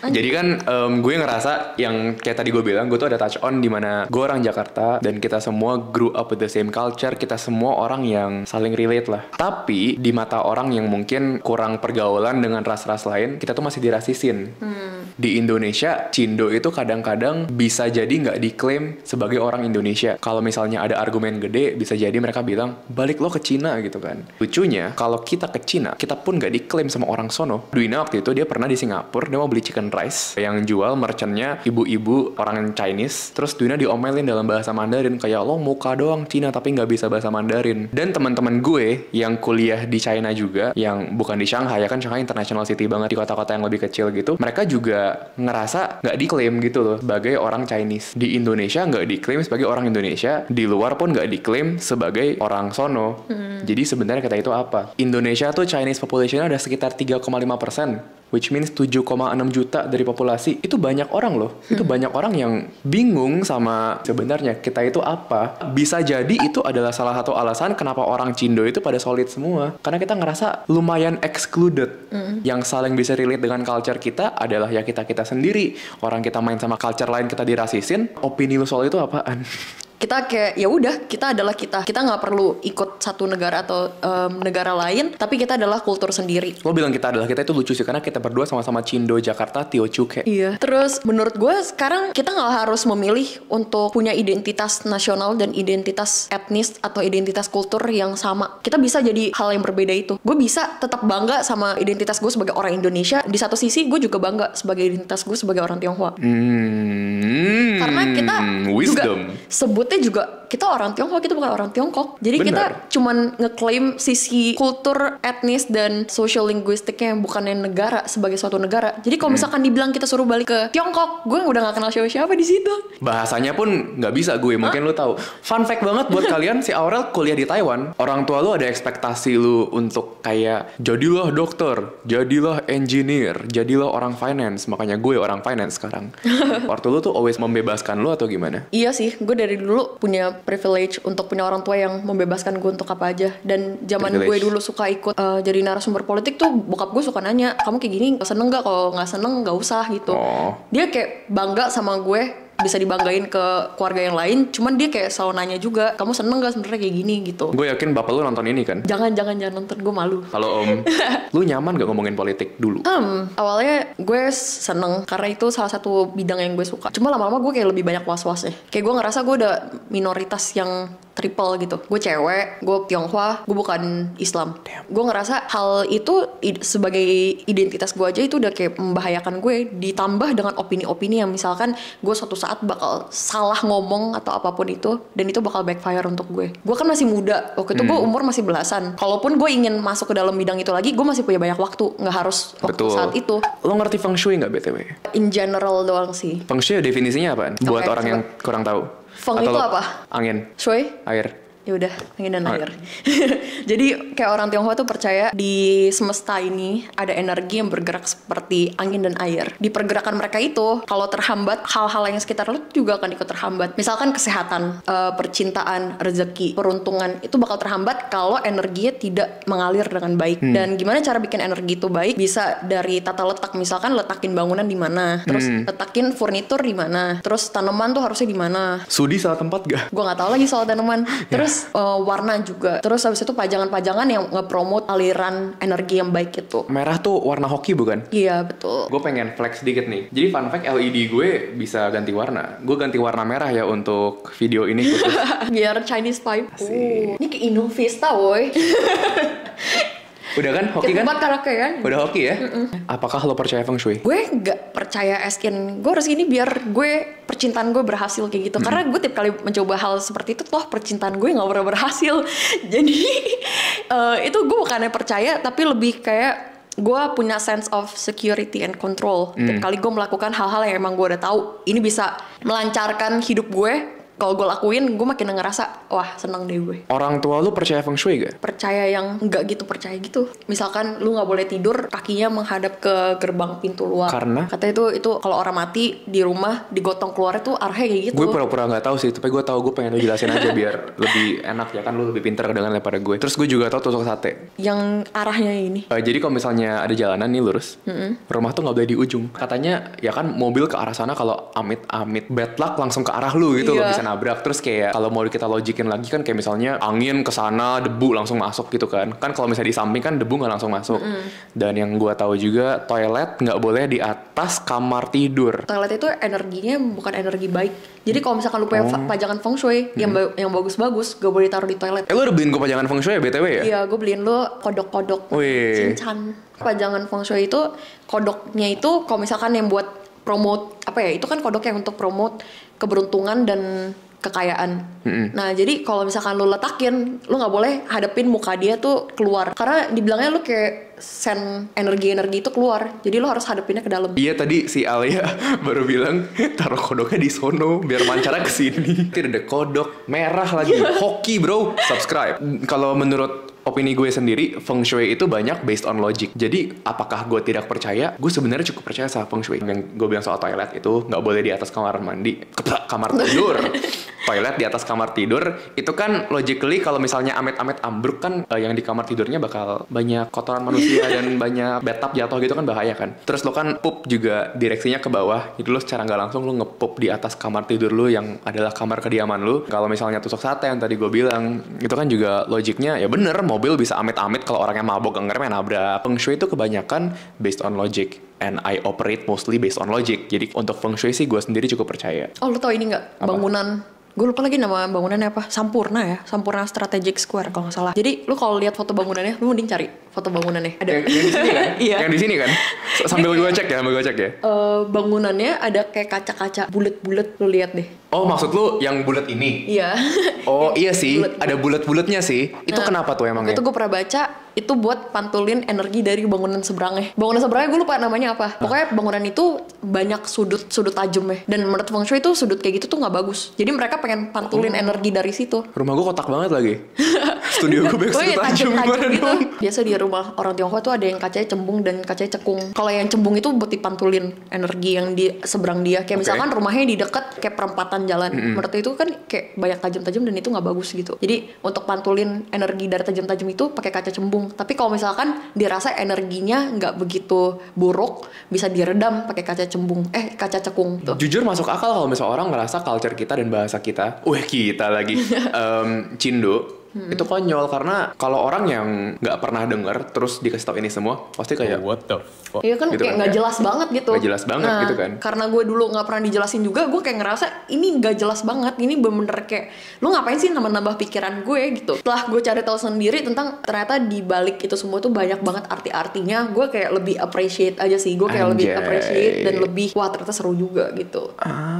Jadi kan gue ngerasa yang kayak tadi gue bilang, gue tuh ada touch on di mana gue orang Jakarta dan kita semua grew up with the same culture, kita semua orang yang saling relate lah. Tapi di mata orang yang mungkin kurang pergaulan dengan ras-ras lain, kita tuh masih dirasisin. Di Indonesia, Cindo itu kadang-kadang bisa jadi nggak diklaim sebagai orang Indonesia. Kalau misalnya ada argumen gede, bisa jadi mereka bilang, balik lo ke Cina gitu kan. Lucunya, kalau kita ke Cina, kita pun nggak diklaim sama orang sono. Duina waktu itu dia pernah di Singapura, dia mau beli chicken rice, yang jual merchantnya ibu-ibu orang Chinese. Terus Duina diomelin dalam bahasa Mandarin, kayak lo muka doang Cina tapi nggak bisa bahasa Mandarin. Dan teman-teman gue yang kuliah di China juga, yang bukan di Shanghai, ya kan Shanghai international city banget, di kota-kota yang lebih kecil gitu, mereka juga ngerasa nggak diklaim gitu loh sebagai orang Chinese. Di Indonesia nggak diklaim sebagai orang Indonesia, di luar pun nggak diklaim sebagai orang sono. Jadi sebenarnya kata itu apa? Indonesia tuh Chinese population ada sekitar 3,5%, which means 7,6 juta dari populasi. Itu banyak orang loh. Itu banyak orang yang bingung sama sebenarnya kita itu apa. Bisa jadi itu adalah salah satu alasan kenapa orang Cindo itu pada solid semua. Karena kita ngerasa lumayan excluded. Yang saling bisa relate dengan culture kita adalah ya kita-kita sendiri. Orang kita main sama culture lain, kita dirasisin. Opini lu soal itu apaan? Kita kayak ya udah, kita adalah kita nggak perlu ikut satu negara atau negara lain, tapi kita adalah kultur sendiri. Lo bilang kita adalah kita itu lucu sih, karena kita berdua sama-sama Cindo Jakarta Tiochuke. Iya. Terus menurut gue sekarang kita nggak harus memilih untuk punya identitas nasional dan identitas etnis atau identitas kultur yang sama. Kita bisa jadi hal yang berbeda itu. Gue bisa tetap bangga sama identitas gue sebagai orang Indonesia. Di satu sisi gue juga bangga sebagai identitas gue sebagai orang Tionghoa. Karena kita wisdom. juga sebutnya juga kita orang Tionghoa, kita bukan orang Tiongkok. Jadi Bener. kita cuman ngeklaim sisi kultur, etnis, dan social linguistiknya yang bukannya negara sebagai suatu negara. Jadi kalau misalkan dibilang kita suruh balik ke Tiongkok, gue udah gak kenal siapa-siapa di situ. Bahasanya pun nggak bisa gue, mungkin lu tahu. Fun fact banget buat kalian, si Aurel kuliah di Taiwan. Orang tua lu ada ekspektasi lu untuk kayak jadilah dokter, jadilah engineer, jadilah orang finance. Makanya gue orang finance sekarang. Waktu lu tuh always membebaskan lu atau gimana? Iya sih, gue dari dulu punya privilege untuk punya orang tua yang membebaskan gue untuk apa aja. Dan zaman gue dulu suka ikut jadi narasumber politik tuh, bokap gue suka nanya, kamu kayak gini seneng gak? Kalau gak seneng gak usah gitu. Dia kayak bangga sama gue, bisa dibanggain ke keluarga yang lain. Cuman dia kayak selalu nanya juga, kamu seneng gak sebenarnya kayak gini gitu. Gue yakin bapak lu nonton ini kan? Jangan nonton, gue malu. Halo om, lu nyaman gak ngomongin politik dulu? Awalnya gue seneng karena itu salah satu bidang yang gue suka. Cuma lama-lama gue kayak lebih banyak was-wasnya. Kayak gue ngerasa gue udah minoritas yang triple gitu. Gue cewek, gue Tionghoa, gue bukan Islam. Gue ngerasa hal itu sebagai identitas gue aja itu udah kayak membahayakan gue. Ditambah dengan opini-opini yang misalkan gue suatu saat bakal salah ngomong atau apapun itu, dan itu bakal backfire untuk gue. Gue kan masih muda, waktu itu gue umur masih belasan. Kalaupun gue ingin masuk ke dalam bidang itu lagi, gue masih punya banyak waktu, nggak harus waktu saat itu. Lo ngerti feng shui nggak BTW? In general doang sih. Feng shui definisinya apaan? Buat orang yang kurang tahu. Feng itu apa? Angin. Shui? Air. Ya udah, angin dan air. Jadi kayak orang Tionghoa tuh percaya di semesta ini ada energi yang bergerak seperti angin dan air. Di pergerakan mereka itu, kalau terhambat, hal-hal yang sekitar lu juga akan ikut terhambat. Misalkan kesehatan, percintaan, rezeki, peruntungan, itu bakal terhambat kalau energinya tidak mengalir dengan baik. Dan gimana cara bikin energi itu baik? Bisa dari tata letak, misalkan letakin bangunan di mana, terus letakin furnitur di mana, terus tanaman tuh harusnya di mana. Sudi salah tempat gak? Gue nggak tahu lagi soal tanaman. Terus warna juga. Terus habis itu pajangan-pajangan yang nge-promote aliran energi yang baik itu. Merah tuh warna hoki bukan? Iya betul. Gue pengen flex dikit nih. Jadi fun fact, LED gue bisa ganti warna. Gue ganti warna merah ya untuk video ini khusus. Biar Chinese vibe. Ini kayak Innovista woy. Udah kan hoki kan? Karakean. Udah hoki ya? Apakah lo percaya feng shui? Gue gak percaya gue harus gini biar gue percintaan gue berhasil kayak gitu. Karena gue tiap kali mencoba hal seperti itu, toh percintaan gue gak pernah berhasil. Jadi itu gue bukannya percaya, tapi lebih kayak gue punya sense of security and control. Tiap kali gue melakukan hal-hal yang emang gue udah tahu ini bisa melancarkan hidup gue, kalau gue lakuin, gue makin ngerasa wah seneng deh gue. Orang tua lu percaya feng shui gak? Percaya yang nggak gitu percaya gitu. Misalkan lu nggak boleh tidur kakinya menghadap ke gerbang pintu luar. Karena? Katanya itu kalau orang mati di rumah digotong keluarnya tuh arahnya kayak gitu. Gue pura-pura nggak tahu sih, tapi gue tahu, gue pengen lu jelasin aja biar lebih enak ya kan, lu lebih pintar dengan daripada gue. Terus gue juga tahu tusuk sate. Yang arahnya ini. Jadi kalau misalnya ada jalanan nih lurus, rumah tuh nggak boleh di ujung. Katanya ya kan mobil ke arah sana kalau amit-amit bad luck langsung ke arah lu gitu loh, Iya. bisa nabrak. Terus kayak kalau mau kita logikin lagi kan kayak misalnya angin ke sana, debu langsung masuk gitu kan. Kan kalau misalnya di samping kan debu nggak langsung masuk. Dan yang gue tahu juga toilet nggak boleh di atas kamar tidur. Toilet itu energinya bukan energi baik. Jadi kalau misalkan lu punya pajangan feng shui yang bagus-bagus, gak boleh taruh di toilet. Lu udah beliin gue pajangan feng shui ya BTW ya? Iya, gue beliin lu kodok-kodok Wih. cincang. Pajangan feng shui itu kodoknya itu kalau misalkan yang buat promote apa ya? Itu kan kodok yang untuk promote keberuntungan dan kekayaan. Nah, jadi kalau misalkan lu letakin, lu nggak boleh hadapin muka dia tuh keluar. Karena dibilangnya lu kayak send energi-energi itu keluar. Jadi lu harus hadapinnya ke dalam. Iya tadi si Alia baru bilang taruh kodoknya di sono biar mancarnya ke sini. Tidak ada kodok merah lagi. Hoki bro. Subscribe. Kalau menurut opini gue sendiri, feng shui itu banyak based on logic. Jadi apakah gue tidak percaya? Gue sebenarnya cukup percaya sama feng shui. Yang gue bilang soal toilet itu nggak boleh di atas kamar mandi, kamar tidur. Toilet di atas kamar tidur itu kan logically kalau misalnya amit-amit ambruk kan yang di kamar tidurnya bakal banyak kotoran manusia dan banyak bathtub jatuh gitu kan bahaya kan. Terus lo kan pup juga direksinya ke bawah, jadi lo secara nggak langsung lo ngepup di atas kamar tidur lo yang adalah kamar kediaman lo. Kalau misalnya tusuk sate yang tadi gue bilang itu kan juga logiknya ya bener, mobil bisa amit-amit kalau orangnya mabok ngerem nabrak. Feng shui itu kebanyakan based on logic and I operate mostly based on logic. Jadi untuk feng shui sih gue sendiri cukup percaya. Oh, lu tau ini nggak? Apa? Bangunan, gue lupa lagi nama bangunannya apa. Sampurna ya, Sampurna Strategic Square kalau nggak salah. Jadi lu kalau lihat foto bangunannya, lu mending cari foto bangunannya. Ada Yang di sini kan? Iya. Yang di sini kan? Sambil gue cek ya, bangunannya ada kayak kaca-kaca bulat-bulat, lu lihat deh. Oh maksud lu yang bulat ini? Iya. Oh iya sih, Bulat. ada bulat-bulatnya sih. Itu Nah, kenapa tuh emangnya? Itu gue pernah baca, itu buat pantulin energi dari bangunan seberangnya. Bangunan seberangnya gue lupa namanya apa. Pokoknya bangunan itu banyak sudut tajamnya. Dan menurut feng shui itu sudut kayak gitu tuh nggak bagus. Jadi mereka pengen pantulin energi dari situ. Rumah gue kotak banget lagi. Studio gue banyak sudut tajam gimana gitu. dong? Biasa di rumah orang Tionghoa tuh ada yang kacanya cembung dan kacanya cekung. Kalau yang cembung itu buat dipantulin energi yang di seberang dia. Kayak misalkan rumahnya di dekat kayak perempatan jalan. Menurut itu kan kayak banyak tajam-tajam dan itu nggak bagus gitu. Jadi untuk pantulin energi dari tajam-tajam itu pakai kaca cembung. Tapi kalau misalkan dirasa energinya nggak begitu buruk, bisa diredam pakai kaca cembung. Kaca cekung tuh. Jujur masuk akal kalau misalnya orang ngerasa culture kita dan bahasa kita, kita lagi, Cindo, itu konyol karena kalau orang yang nggak pernah denger terus dikasih tau ini semua, pasti kayak what the fuck? Iya kan gitu kayak nggak kayak, jelas banget gitu. Nggak jelas banget gitu kan. Karena gue dulu nggak pernah dijelasin juga, gue kayak ngerasa ini nggak jelas banget. Ini bener-bener kayak lu ngapain sih nambah-nambah pikiran gue gitu. Setelah gue cari tahu sendiri tentang ternyata di balik itu semua tuh banyak banget arti-artinya. Gue kayak lebih appreciate aja sih. Gue kayak lebih Anjay. appreciate dan lebih wah ternyata seru juga gitu.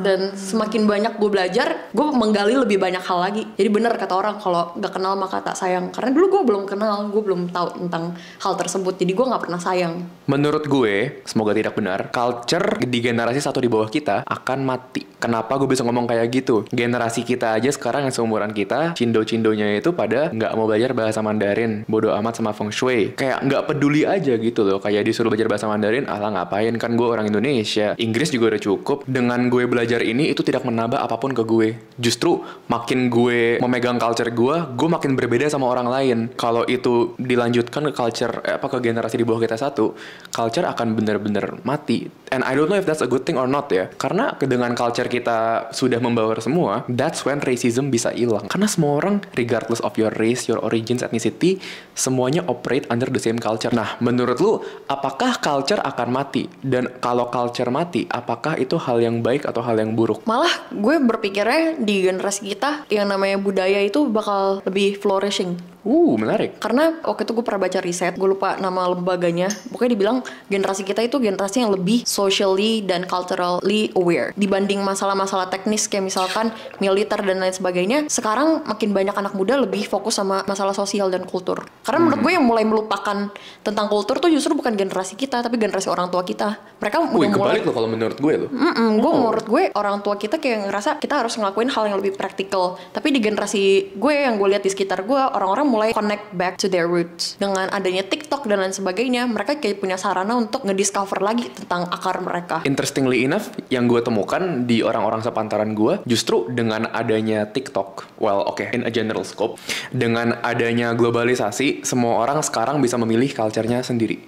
Dan semakin banyak gue belajar, gue menggali lebih banyak hal lagi. Jadi bener kata orang kalau nggak kenal maka tak sayang. Karena dulu gue belum kenal, gue belum tahu tentang hal tersebut. Jadi gue nggak pernah sayang. Menurut gue, semoga tidak benar, culture di generasi satu di bawah kita akan mati. Kenapa gue bisa ngomong kayak gitu? Generasi kita aja sekarang yang seumuran kita, cindo-cindonya itu pada nggak mau belajar bahasa Mandarin, bodo amat sama feng shui. Kayak nggak peduli aja gitu loh. Kayak disuruh belajar bahasa Mandarin, alah ngapain, kan gue orang Indonesia. Inggris juga udah cukup. Dengan gue belajar ini, itu tidak menambah apapun ke gue. Justru makin gue memegang culture gue makin berbeda sama orang lain. Kalau itu dilanjutkan ke culture, ke generasi di bawah kita satu, culture akan bener-bener mati. And I don't know if that's a good thing or not ya. Karena dengan culture kita sudah membaur semua, that's when racism bisa hilang. Karena semua orang, regardless of your race, your origins, ethnicity, semuanya operate under the same culture. Nah, menurut lu, apakah culture akan mati? Dan kalau culture mati, apakah itu hal yang baik atau hal yang buruk? Malah gue berpikirnya di generasi kita yang namanya budaya itu bakal lebih flourishing. Menarik. Karena waktu itu gue pernah baca riset, gue lupa nama lembaganya. Pokoknya dibilang generasi kita itu generasi yang lebih socially dan culturally aware dibanding masalah-masalah teknis kayak misalkan militer dan lain sebagainya. Sekarang makin banyak anak muda lebih fokus sama masalah sosial dan kultur. Karena menurut gue yang mulai melupakan tentang kultur tuh justru bukan generasi kita, tapi generasi orang tua kita. Mereka udah mulai. Kebalik loh kalau menurut gue loh. Menurut gue orang tua kita kayak ngerasa kita harus ngelakuin hal yang lebih praktikal. Tapi di generasi gue yang gue lihat di sekitar gue, orang-orang mulai connect back to their roots. Dengan adanya TikTok dan lain sebagainya, mereka kayak punya sarana untuk ngediscover lagi tentang akar mereka. Interestingly enough, yang gue temukan di orang-orang sepantaran gue, justru dengan adanya TikTok, in a general scope, dengan adanya globalisasi, semua orang sekarang bisa memilih culture-nya sendiri.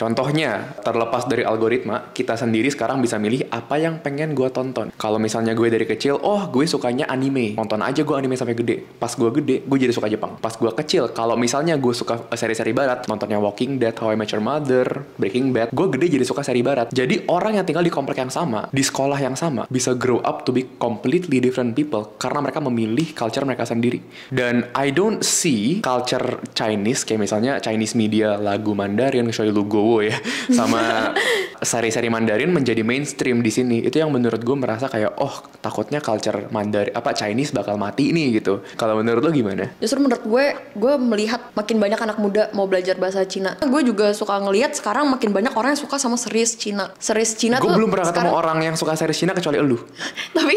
Contohnya, terlepas dari algoritma, kita sendiri sekarang bisa milih apa yang pengen gue tonton. Kalau misalnya gue dari kecil, gue sukanya anime, nonton aja gue anime sampai gede. Pas gue gede, gue jadi suka Jepang. Pas gue kecil, kalau misalnya gue suka seri-seri barat, nontonnya Walking Dead, How I Met Your Mother, Breaking Bad, gue gede jadi suka seri barat. Jadi orang yang tinggal di komplek yang sama, di sekolah yang sama, bisa grow up to be completely different people karena mereka memilih culture mereka sendiri. Dan I don't see culture Chinese, kayak misalnya Chinese media, lagu Mandarin, kecuali Lugowo ya, sama seri-seri Mandarin menjadi mainstream di sini. Itu yang menurut gue merasa kayak, takutnya culture Mandarin, Chinese bakal mati nih gitu. Kalau menurut lo gimana? Justru menurut gue melihat makin banyak anak muda mau belajar bahasa Cina. Gue juga suka ngelihat sekarang makin banyak orang yang suka sama series Cina. Series Cina gue tuh belum pernah ketemu orang yang suka series Cina kecuali elu. Tapi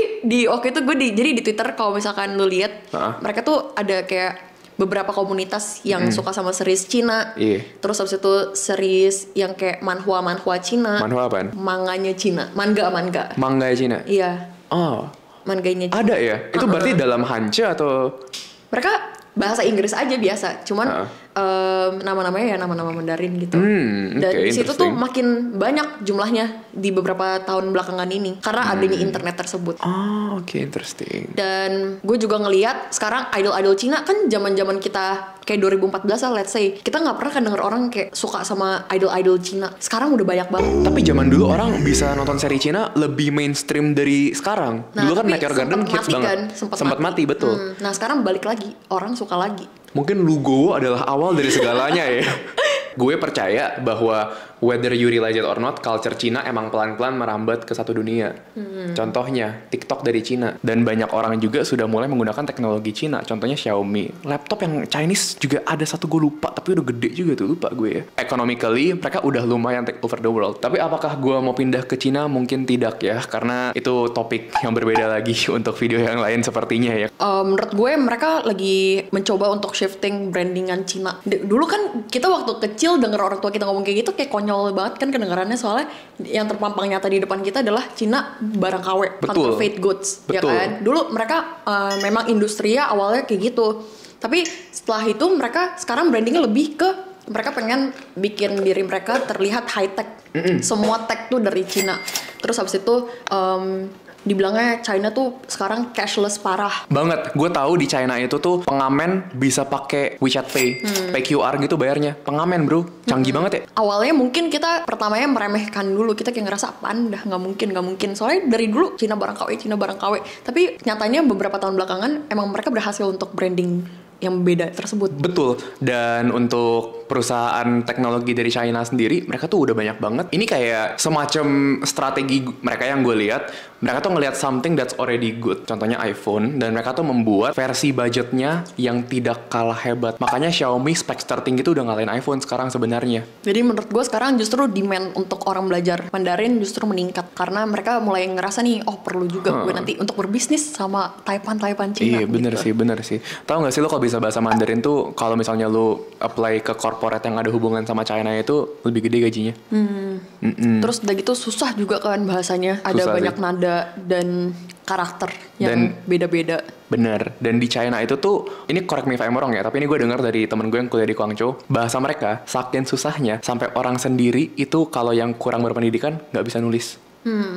waktu itu jadi di Twitter kalau misalkan lu lihat, mereka tuh ada kayak beberapa komunitas yang suka sama series Cina. Terus habis itu series yang kayak manhwa Cina. Manhwa apaan? Manganya Cina. Manga. Manga Cina? Iya. Manganya Cina. Ada ya? Itu berarti dalam Hanja atau? Mereka bahasa Inggris aja biasa. Cuman nama-namanya ya nama-nama Mandarin gitu. Dan di situ tuh makin banyak jumlahnya di beberapa tahun belakangan ini karena adanya internet tersebut. Interesting. Dan gue juga ngelihat sekarang idol-idol Cina kan zaman-zaman kita kayak 2014 lah, let's say kita nggak pernah kan denger orang kayak suka sama idol-idol Cina. Sekarang udah banyak banget. Tapi zaman dulu orang bisa nonton seri Cina lebih mainstream dari sekarang. Dulu kan Meteor Garden hits banget. Sempat mati betul. Nah sekarang balik lagi, orang suka lagi. Mungkin Lugowo adalah awal dari segalanya ya. Gue percaya bahwa whether you realize it or not, culture Cina emang pelan-pelan merambat ke satu dunia. Contohnya TikTok dari Cina, dan banyak orang juga sudah mulai menggunakan teknologi Cina. Contohnya Xiaomi. Laptop yang Chinese juga ada satu, gue lupa, tapi udah gede juga tuh, lupa gue ya. Economically mereka udah lumayan take over the world. Tapi apakah gue mau pindah ke Cina? Mungkin tidak ya, karena itu topik yang berbeda lagi untuk video yang lain sepertinya ya. Menurut gue mereka lagi mencoba untuk shifting brandingan Cina. Dulu kan kita waktu kecil denger orang tua kita ngomong kayak gitu kayak konyol banget kan kedengarannya, soalnya yang terpampang nyata di depan kita adalah Cina barang KW, counterfeit goods. Ya kan? Dulu mereka memang industrinya awalnya kayak gitu. Tapi setelah itu mereka sekarang brandingnya lebih ke mereka pengen bikin diri mereka terlihat high tech. Semua tech tuh dari Cina. Terus habis itu dibilangnya China tuh sekarang cashless parah banget. Gue tahu di China itu tuh pengamen bisa pakai WeChat Pay, pay QR gitu bayarnya. Pengamen bro, canggih banget ya. Awalnya mungkin kita pertamanya meremehkan dulu, kita kayak ngerasa apaan dah, nggak mungkin. Soalnya dari dulu Cina barang KW. Tapi nyatanya beberapa tahun belakangan emang mereka berhasil untuk branding yang beda tersebut. Betul. Dan untuk perusahaan teknologi dari China sendiri, mereka tuh udah banyak banget. Ini kayak semacam strategi mereka yang gue lihat. Mereka tuh ngelihat something that's already good. Contohnya iPhone. Dan mereka tuh membuat versi budgetnya yang tidak kalah hebat. Makanya Xiaomi spek tertinggi tuh udah ngalahin iPhone sekarang sebenarnya. Jadi menurut gue sekarang justru demand untuk orang belajar Mandarin justru meningkat. Karena mereka mulai ngerasa nih, perlu juga gue nanti untuk berbisnis sama Taipan Cina. Iya bener sih. Tahu gak sih lo kalau bisa bahasa Mandarin tuh, kalau misalnya lo apply ke corporate yang ada hubungan sama China itu lebih gede gajinya. Terus udah gitu susah juga kan bahasanya. Ada banyak nada dan karakter yang beda-beda. Bener. Dan di China itu tuh, ini correct me if I'm wrong ya, tapi ini gue dengar dari temen gue yang kuliah di Guangzhou, bahasa mereka saking susahnya sampai orang sendiri itu kalau yang kurang berpendidikan nggak bisa nulis.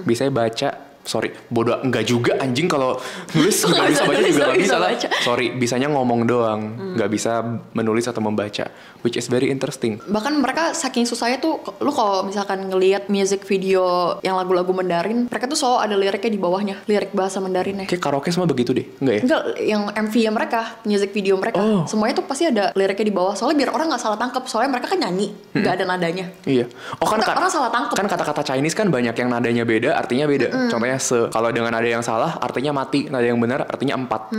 Bisa baca sorry, bodoh enggak juga anjing, kalau nulis nggak bisa baca juga nggak bisa lah. Sorry, bisanya ngomong doang, nggak bisa menulis atau membaca, which is very interesting. Bahkan mereka saking susahnya tuh, lu kalau misalkan ngelihat music video yang lagu-lagu Mandarin, mereka tuh selalu ada liriknya di bawahnya, lirik bahasa Mandarinnya. Kayak karaoke semua begitu deh, enggak ya? Enggak, yang MV-nya mereka, music video mereka, semuanya tuh pasti ada liriknya di bawah. Soalnya biar orang nggak salah tangkap, soalnya mereka kan nyanyi, nggak ada nadanya. Iya. Oh kan orang salah tangkap. Kan kata-kata Chinese kan banyak yang nadanya beda, artinya beda. Contohnya kalau dengan nada yang salah, artinya mati. Nada yang benar, artinya 4.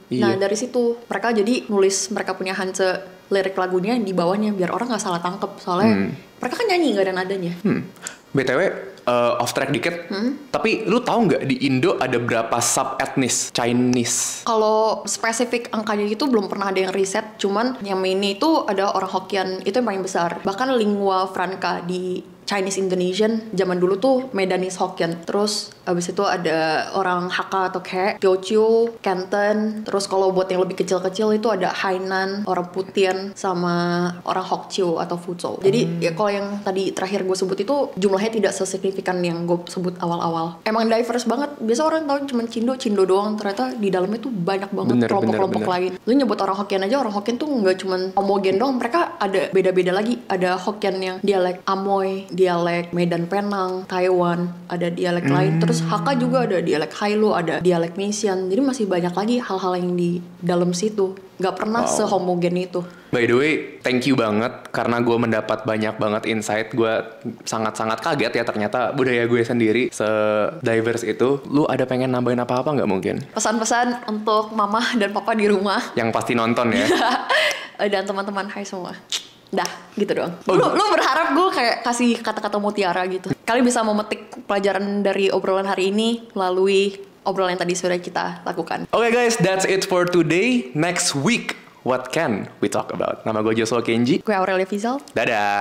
Iya. Nah dari situ mereka jadi nulis mereka punya Hanse lirik lagunya di bawahnya biar orang nggak salah tangkap. Soalnya mereka kan nyanyi nggak ada nadanya. BTW off track dikit, tapi lu tahu nggak di Indo ada berapa sub etnis Chinese? Kalau spesifik angkanya itu belum pernah ada yang riset, cuman yang mainnya itu ada orang Hokkien, itu yang paling besar. Bahkan lingua franca di Chinese Indonesian zaman dulu tuh Medanese Hokkien. Terus abis itu ada orang Hakka atau Kek, Teochew, Canton. Terus kalau buat yang lebih kecil-kecil itu ada Hainan, orang Putian, sama orang Hokchiu atau Fuzhou. Jadi ya kalau yang tadi terakhir gue sebut itu jumlahnya tidak sesignifikan yang gue sebut awal-awal. Emang diverse banget. Biasa orang tahu cuma Cindo doang. Ternyata di dalamnya tuh banyak banget kelompok-kelompok lain. Lu nyebut orang Hokkien aja, orang Hokkien tuh nggak cuma homogen doang. Mereka ada beda-beda lagi. Ada Hokkien yang dialek Amoy, dialek Medan Penang, Taiwan, ada dialek lain. Terus Hakka juga ada dialek Hailu, ada dialek Misian. Jadi masih banyak lagi hal-hal yang di dalam situ. Gak pernah sehomogen itu. By the way, thank you banget karena gue mendapat banyak banget insight. Gue sangat-sangat kaget ya ternyata budaya gue sendiri se-diverse itu. Lu ada pengen nambahin apa-apa nggak mungkin? Pesan-pesan untuk mama dan papa di rumah. Yang pasti nonton ya. Dan teman-teman, hai semua. Dah, gitu doang. Lu berharap gue kayak kasih kata-kata mutiara gitu. Kalian bisa memetik pelajaran dari obrolan hari ini melalui obrolan yang tadi sudah kita lakukan. Okay guys, that's it for today. Next week, what can we talk about? Nama gue Joshua Kenji. Gue Aurelia Fizal. Dadah.